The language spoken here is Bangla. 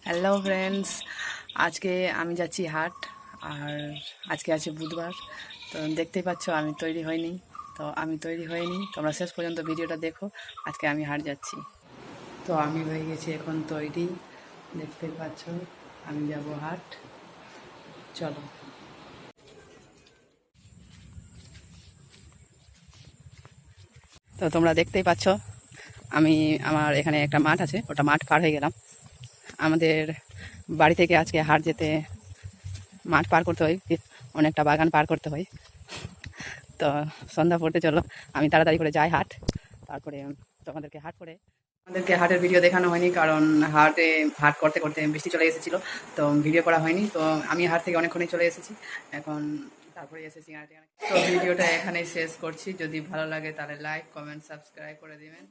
হ্যালো ফ্রেন্ডস, আজকে আমি যাচ্ছি হাট। আর আজকে আছে বুধবার, তো দেখতেই পাচ্ছ আমি তৈরি হইনি। তোমরা শেষ পর্যন্ত ভিডিওটা দেখো। আজকে আমি হাট যাচ্ছি, তো আমি হয়ে গেছি এখন তৈরি। দেখতেই পাচ্ছ আমি যাব হাট। চলো। তো তোমরা দেখতেই পাচ্ছ আমার এখানে একটা মাঠ আছে, ওটা মাঠ পার হয়ে গেলাম। আমাদের বাড়ি থেকে আজকে হাট যেতে মাঠ পার করতে হয়, অনেকটা বাগান পার করতে হয়। তো সন্ধ্যা পড়তে চলো, আমি তাড়াতাড়ি করে যাই হাট, তারপরে তোমাদেরকে হাটের ভিডিও দেখানো হয়নি, কারণ হাট করতে করতে বৃষ্টি চলে এসেছিলো, তো ভিডিও করা হয়নি। তো আমি হাট থেকে অনেকক্ষণই চলে এসেছি, এখন তারপরে এসেছি হাটে। তো ভিডিওটা এখানেই শেষ করছি। যদি ভালো লাগে তাহলে লাইক, কমেন্ট, সাবস্ক্রাইব করে দিবেন।